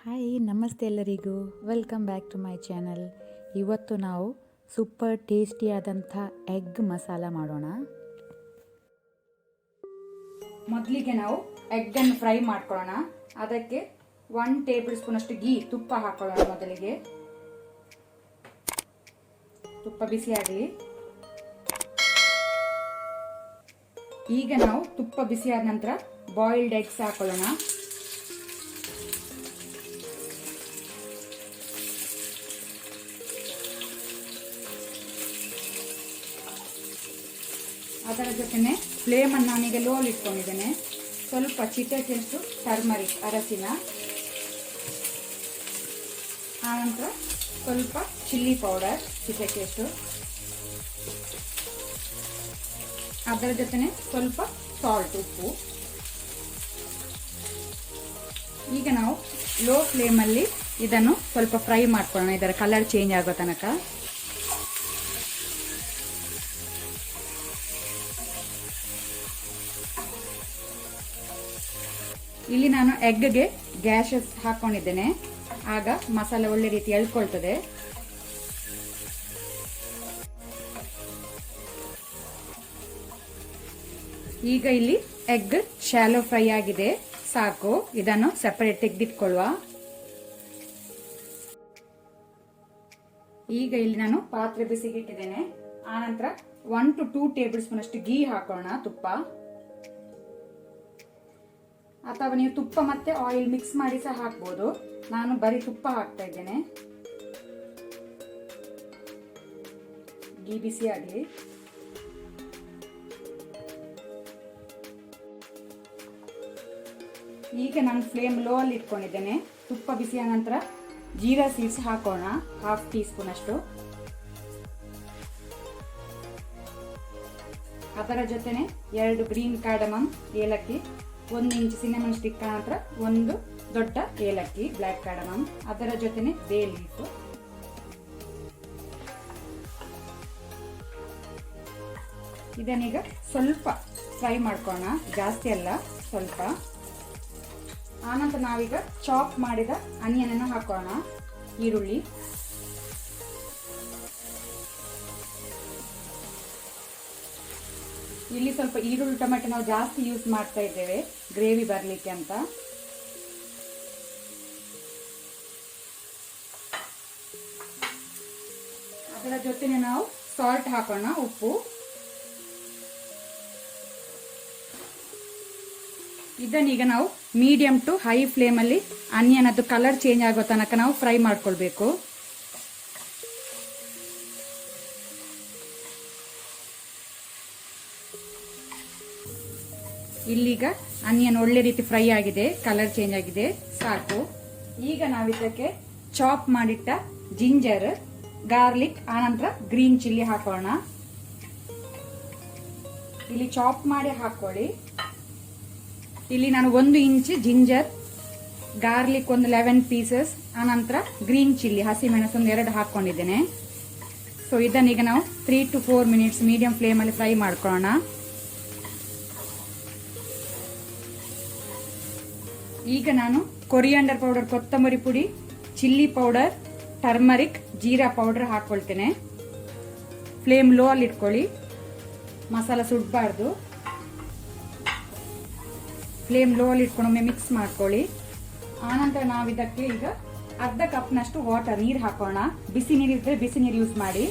Hi ನಮಸ್ತೆ ಎಲ್ಲರಿಗೂ, welcome back to my channel. ಇವತ್ತು ನಾವು ಸೂಪರ್ ಟೇಸ್ಟಿಯಾದಂಥ ಎಗ್ ಮಸಾಲ ಮಾಡೋಣ. ಮೊದಲಿಗೆ ನಾವು ಎಗ್ಗನ್ನು ಫ್ರೈ ಮಾಡ್ಕೊಳ್ಳೋಣ. ಅದಕ್ಕೆ 1 ಟೇಬಲ್ ಸ್ಪೂನ್ ಅಷ್ಟು ತುಪ್ಪ ಹಾಕೊಳ್ಳೋಣ. ಮೊದಲಿಗೆ ತುಪ್ಪ ಬಿಸಿ ಆಗಲಿ. ಈಗ ನಾವು ತುಪ್ಪ ಬಿಸಿ ಆದ ನಂತರ ಬಾಯ್ಲ್ಡ್ ಎಗ್ಸ್ ಹಾಕೊಳ್ಳೋಣ. ಅದರ ಜೊತೆನೆ ಫ್ಲೇಮ್ ಅನ್ನು ನಾನೀಗ ಲೋ ಅಲ್ಲಿ ಇಟ್ಕೊಂಡಿದ್ದೇನೆ. ಸ್ವಲ್ಪ ಚಿಟಿಕೆಯಷ್ಟು ಟರ್ಮರಿಕ್ ಅರಸಿನ, ಆನಂತರ ಸ್ವಲ್ಪ ಚಿಲ್ಲಿ ಪೌಡರ್ ಚಿಟಿಕೆಯಷ್ಟು, ಅದರ ಜೊತೆನೆ ಸ್ವಲ್ಪ ಸಾಲ್ಟ್ ಉಪ್ಪು. ಈಗ ನಾವು ಲೋ ಫ್ಲೇಮಲ್ಲಿ ಇದನ್ನು ಸ್ವಲ್ಪ ಫ್ರೈ ಮಾಡ್ಕೊಳ್ಳೋಣ, ಇದರ ಕಲರ್ ಚೇಂಜ್ ಆಗೋ ತನಕ. ಇಲ್ಲಿ ನಾನು ಎಗ್ಗೆ ಗ್ಯಾಸ್ ಹಾಕೊಂಡಿದ್ದೇನೆ, ಆಗ ಮಸಾಲೆ ಒಳ್ಳೆ ರೀತಿ ಎಳ್ಕೊಳ್ತದೆ. ಈಗ ಇಲ್ಲಿ ಎಗ್ ಶಾಲೋ ಫ್ರೈ ಆಗಿದೆ, ಸಾಕು. ಇದನ್ನು ಸೆಪರೇಟ್ ತೆಗೆದಿಟ್ಕೊಳ್ಳುವ. ಈಗ ಇಲ್ಲಿ ನಾನು ಪಾತ್ರೆ ಬಿಸಿಗಿಟ್ಟಿದ್ದೇನೆ. ಆನಂತರ 1 to 2 ಟೇಬಲ್ ಸ್ಪೂನ್ ಅಷ್ಟು ಗೀ ಹಾಕೋಣ, ತುಪ್ಪ. ಅಥವಾ ನೀವು ತುಪ್ಪ ಮತ್ತೆ ಆಯಿಲ್ ಮಿಕ್ಸ್ ಮಾಡಿ ಸಹ ಹಾಕ್ಬೋದು. ನಾನು ಬರೀ ತುಪ್ಪ ಹಾಕ್ತಾ ಇದ್ದೇನೆ. ಗೀ ಬಿಸಿ ಆಗಲಿ. ಈಗ ನಾನು ಫ್ಲೇಮ್ ಲೋ ಅಲ್ಲಿ ಇಟ್ಕೊಂಡಿದ್ದೇನೆ. ತುಪ್ಪ ಬಿಸಿಯ ನಂತರ ಜೀರಾ ಸೀಡ್ಸ್ ಹಾಕೋಣ, 1/2 ಟೀ ಸ್ಪೂನ್ ಅಷ್ಟು. ಅದರ ಜೊತೆನೆ 2 ಗ್ರೀನ್ ಕಾರ್ಡಮಮ್ ಏಲಕ್ಕಿ, 1 ಇಂಚ್ ಸಿನಮನ್ ಸ್ಟಿಕ್, ನಂತರ 1 ದೊಡ್ಡ ಏಲಕ್ಕಿ ಬ್ಲಾಕ್ ಕಾರ್ಡಮಮ್, ಅದರ ಜೊತೆನೆ ಬೇ ಲೀಫ್. ಇದನ್ನೀಗ ಸ್ವಲ್ಪ ಫ್ರೈ ಮಾಡ್ಕೋಣ, ಜಾಸ್ತಿ ಅಲ್ಲ, ಸ್ವಲ್ಪ. ಆನಂತರ ನಾವೀಗ ಚಾಪ್ ಮಾಡಿದ ಆನಿಯನ್ ಅನ್ನು ಹಾಕೋಣ, ಈರುಳ್ಳಿ. ಇಲ್ಲಿ ಸ್ವಲ್ಪ ಈರುಳ್ಳಿ ಟೊಮೆಟೊ ನಾವು ಜಾಸ್ತಿ ಯೂಸ್ ಮಾಡ್ತಾ ಇದ್ದೇವೆ ಗ್ರೇವಿ ಬರ್ಲಿಕ್ಕೆ ಅಂತ. ಅದರ ಜೊತೆನೆ ನಾವು ಸಾಲ್ಟ್ ಹಾಕೋಣ, ಉಪ್ಪು. ಇದನ್ನೀಗ ನಾವು ಮೀಡಿಯಂ ಟು ಹೈ ಫ್ಲೇಮ್ ಅಲ್ಲಿ ಆನಿಯನ್ ಅದು ಕಲರ್ ಚೇಂಜ್ ಆಗೋ ತನಕ ನಾವು ಫ್ರೈ ಮಾಡ್ಕೊಳ್ಬೇಕು. ಇಲ್ಲೀಗ ಆನಿಯನ್ ಒಳ್ಳೆ ರೀತಿ ಫ್ರೈ ಆಗಿದೆ, ಕಲರ್ ಚೇಂಜ್ ಆಗಿದೆ, ಸಾಕು. ಈಗ ನಾವು ಇದಕ್ಕೆ ಚಾಪ್ ಮಾಡಿಟ್ಟ ಜಿಂಜರ್, ಗಾರ್ಲಿಕ್, ಆನಂತರ ಗ್ರೀನ್ ಚಿಲ್ಲಿ ಹಾಕೋಣ. ಇಲ್ಲಿ ಚಾಪ್ ಮಾಡಿ ಹಾಕೊಳ್ಳಿ. ಇಲ್ಲಿ ನಾನು 1 ಇಂಚ್ ಜಿಂಜರ್, ಗಾರ್ಲಿಕ್ 11 ಪೀಸಸ್, ಆನಂತರ ಗ್ರೀನ್ ಚಿಲ್ಲಿ ಹಸಿಮೆಣಸು 2 ಹಾಕೊಂಡಿದ್ದೇನೆ. ಸೊ ಇದನ್ನೀಗ ನಾವು 3 to 4 ಮಿನಿಟ್ಸ್ ಮೀಡಿಯಂ ಫ್ಲೇಮ್ ಅಲ್ಲಿ ಫ್ರೈ ಮಾಡ್ಕೊಳ್ಳೋಣ. ಈಗ ನಾನು ಕೊರಿಯಾಂಡರ್ ಪೌಡರ್, ಕೊತ್ತಂಬರಿ ಪುಡಿ, chilli powder, turmeric, jeera powder ಹಾಕೊಳ್ತೇನೆ. ಫ್ಲೇಮ್ ಲೋ ಅಲ್ಲಿ ಇಟ್ಕೊಳ್ಳಿ, ಮಸಾಲ ಸುಡಬಾರ್ದು. ಫ್ಲೇಮ್ ಲೋ ಅಲ್ಲಿ ಇಟ್ಕೊಂಡು ಮಿಕ್ಸ್ ಮಾಡ್ಕೊಳ್ಳಿ. ಆನಂತರ ನಾವು ಇದಕ್ಕೆ ಈಗ 1/2 ಕಪ್ನಷ್ಟು ವಾಟರ್, ನೀರು ಹಾಕೋಣ. ಬಿಸಿ ನೀರಿದ್ರೆ ಬಿಸಿ ನೀರು ಯೂಸ್ ಮಾಡಿ.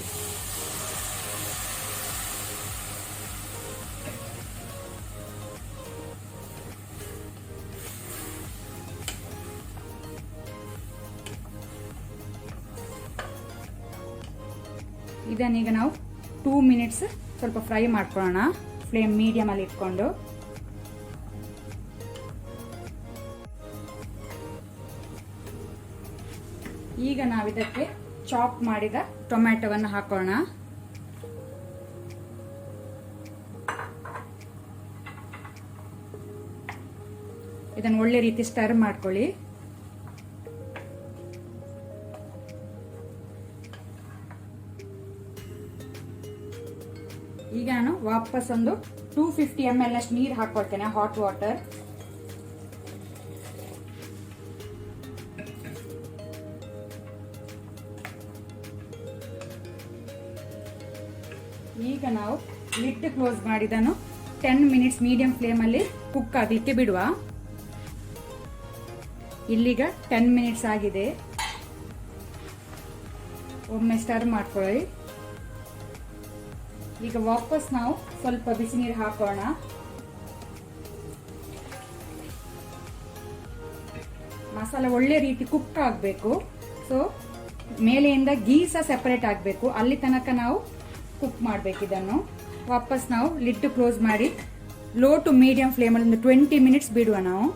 ಇದನ್ನೀಗ ನಾವು 2 ಮಿನಿಟ್ಸ್ ಸ್ವಲ್ಪ ಫ್ರೈ ಮಾಡ್ಕೊಳ್ಳೋಣ, ಫ್ಲೇಮ್ ಮೀಡಿಯಂ ಅಲ್ಲಿ ಇಟ್ಕೊಂಡು. ಈಗ ನಾವಿದಕ್ಕೆ ಚಾಪ್ ಮಾಡಿದ ಟೊಮ್ಯಾಟೊವನ್ನು ಹಾಕೋಣ. ಇದನ್ನು ಒಳ್ಳೆ ರೀತಿ ಸ್ಟರ್ ಮಾಡ್ಕೊಳ್ಳಿ. ಈಗ ನಾನು ವಾಪಸ್ ಒಂದು 250 ml ಅಷ್ಟು ನೀರು ಹಾಕೊಳ್ತೇನೆ, ಹಾಟ್ ವಾಟರ್. ಈಗ ನಾವು ಲಿಡ್ ಕ್ಲೋಸ್ ಮಾಡಿದನು 10 ಮಿನಿಟ್ಸ್ ಮೀಡಿಯಂ ಫ್ಲೇಮಲ್ಲಿ ಕುಕ್ ಆಗಲಿಕ್ಕೆ ಬಿಡುವ. ಇಲ್ಲಿಗ 10 ಮಿನಿಟ್ಸ್ ಆಗಿದೆ. ಒಮ್ಮೆ ಸ್ಟರ್ ಮಾಡ್ಕೊಳ್ಳಿ. ಈಗ ವಾಪಸ್ ನಾವು ಸ್ವಲ್ಪ ಬಿಸಿ ನೀರು ಹಾಕೋಣ. ಮಸಾಲ ಒಳ್ಳೆ ರೀತಿ ಕುಕ್ ಆಗಬೇಕು. ಸೊ ಮೇಲೆಯಿಂದ ಗೀ ಸಹ ಸೆಪರೇಟ್ ಆಗಬೇಕು. ಅಲ್ಲಿ ತನಕ ನಾವು ಕುಕ್ ಮಾಡಬೇಕು ಇದನ್ನು. ವಾಪಸ್ ನಾವು ಲಿಡ್ ಕ್ಲೋಸ್ ಮಾಡಿ ಲೋ ಟು ಮೀಡಿಯಂ ಫ್ಲೇಮಲ್ಲಿ ಒಂದು 20 ಮಿನಿಟ್ಸ್ ಬಿಡುವ ನಾವು.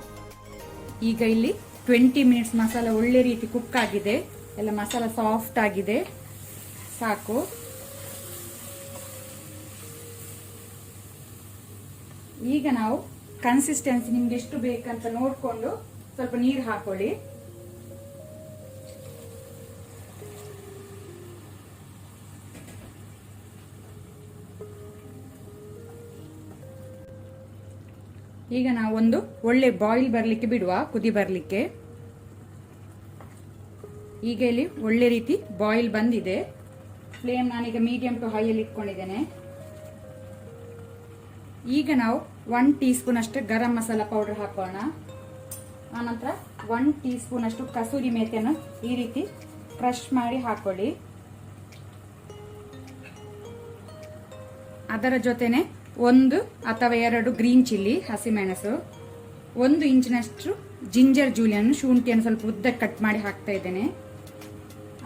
ಈಗ ಇಲ್ಲಿ 20 ಮಿನಿಟ್ಸ್ ಮಸಾಲ ಒಳ್ಳೆ ರೀತಿ ಕುಕ್ ಆಗಿದೆ. ಎಲ್ಲ ಮಸಾಲ ಸಾಫ್ಟ್ ಆಗಿದೆ. ಸಾಕು. ಈಗ ನಾವು ಕನ್ಸಿಸ್ಟೆನ್ಸಿ ನಿಮ್ಗೆ ಎಷ್ಟು ಬೇಕಂತ ನೋಡ್ಕೊಂಡು ಸ್ವಲ್ಪ ನೀರು ಹಾಕೊಳ್ಳಿ. ಈಗ ನಾವು ಒಂದು ಒಳ್ಳೆ ಬಾಯ್ಲ್ ಬರ್ಲಿಕ್ಕೆ ಬಿಡುವ, ಕುದಿ ಬರ್ಲಿಕ್ಕೆ. ಈಗ ಇಲ್ಲಿ ಒಳ್ಳೆ ರೀತಿ ಬಾಯ್ಲ್ ಬಂದಿದೆ. ಫ್ಲೇಮ್ ನಾನೀಗ ಮೀಡಿಯಂ ಟು ಹೈ ಅಲ್ಲಿ ಇಟ್ಕೊಂಡಿದ್ದೇನೆ. ಈಗ ನಾವು 1 ಟೀ ಸ್ಪೂನ್ ಅಷ್ಟು ಗರಂ ಮಸಾಲ ಪೌಡರ್ ಹಾಕೋಣ. ಆನಂತರ 1 ಟೀ ಸ್ಪೂನ್ ಅಷ್ಟು ಕಸೂರಿ ಮೇಥಿಯನ್ನು ಈ ರೀತಿ ಕ್ರಶ್ ಮಾಡಿ ಹಾಕೊಳ್ಳಿ. ಅದರ ಜೊತೆನೆ 1 ಅಥವಾ 2 ಗ್ರೀನ್ ಚಿಲ್ಲಿ ಹಸಿಮೆಣಸು, 1 ಇಂಚಿನಷ್ಟು ಜಿಂಜರ್ ಜೂಲಿಯನ್ನು ಶುಂಠಿಯನ್ನು ಸ್ವಲ್ಪ ಉದ್ದ ಕಟ್ ಮಾಡಿ ಹಾಕ್ತಾ ಇದ್ದೇನೆ.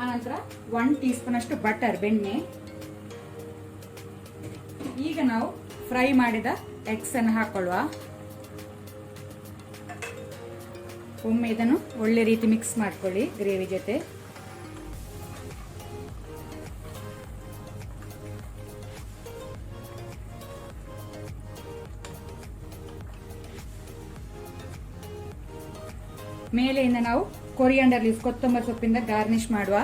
ಆನಂತರ 1 ಟೀ ಸ್ಪೂನ್ ಅಷ್ಟು ಬಟರ್ ಬೆಣ್ಣೆ. ಈಗ ನಾವು ಫ್ರೈ ಮಾಡಿದ ಎಗ್ಸ್ ಅನ್ನು ಹಾಕೊಳ್ಳುವ. ಒಮ್ಮೆ ಇದನ್ನು ಒಳ್ಳೆ ರೀತಿ ಮಿಕ್ಸ್ ಮಾಡ್ಕೊಳ್ಳಿ ಗ್ರೇವಿ ಜೊತೆ. ಮೇಲೆಯಿಂದ ನಾವು ಕೊರಿಯಾಂಡರ್ ಲೀವ್ಸ್ ಕೊತ್ತಂಬರಿ ಸೊಪ್ಪಿಂದ ಗಾರ್ನಿಶ್ ಮಾಡುವ.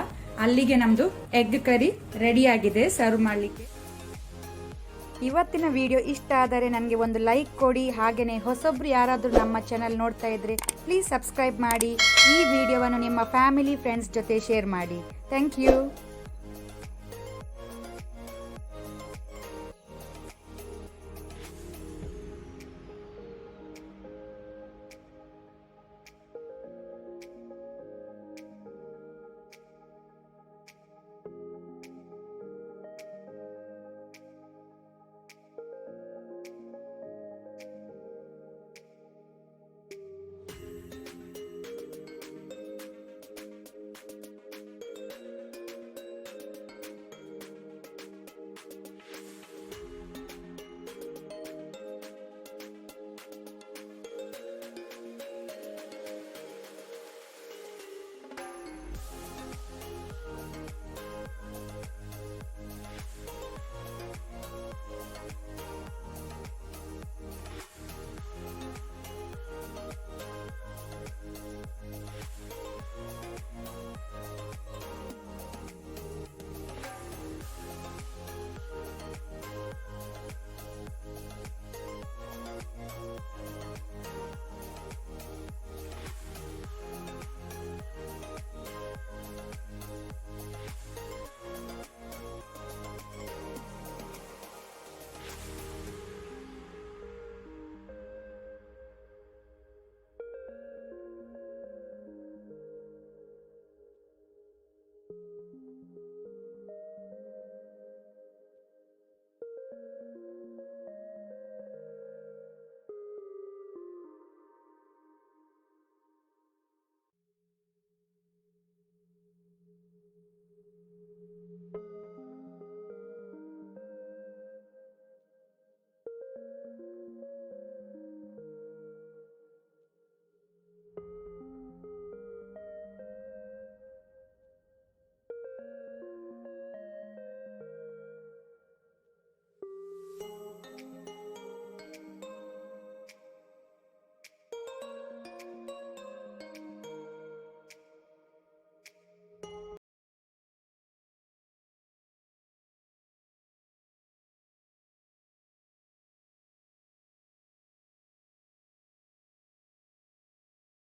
ಅಲ್ಲಿಗೆ ನಮ್ದು ಎಗ್ ಕರಿ ರೆಡಿ ಆಗಿದೆ ಸರ್ವ್ ಮಾಡಲಿಕ್ಕೆ. ಇವತ್ತಿನ ವಿಡಿಯೋ ಇಷ್ಟ ಆದರೆ ನನಗೆ ಒಂದು ಲೈಕ್ ಕೊಡಿ. ಹಾಗೆಯೇ ಹೊಸೊಬ್ರು ಯಾರಾದರೂ ನಮ್ಮ ಚಾನಲ್ ನೋಡ್ತಾ ಇದ್ರೆ ಪ್ಲೀಸ್ ಸಬ್ಸ್ಕ್ರೈಬ್ ಮಾಡಿ. ಈ ವಿಡಿಯೋವನ್ನು ನಿಮ್ಮ ಫ್ಯಾಮಿಲಿ ಫ್ರೆಂಡ್ಸ್ ಜೊತೆ ಶೇರ್ ಮಾಡಿ. Thank you.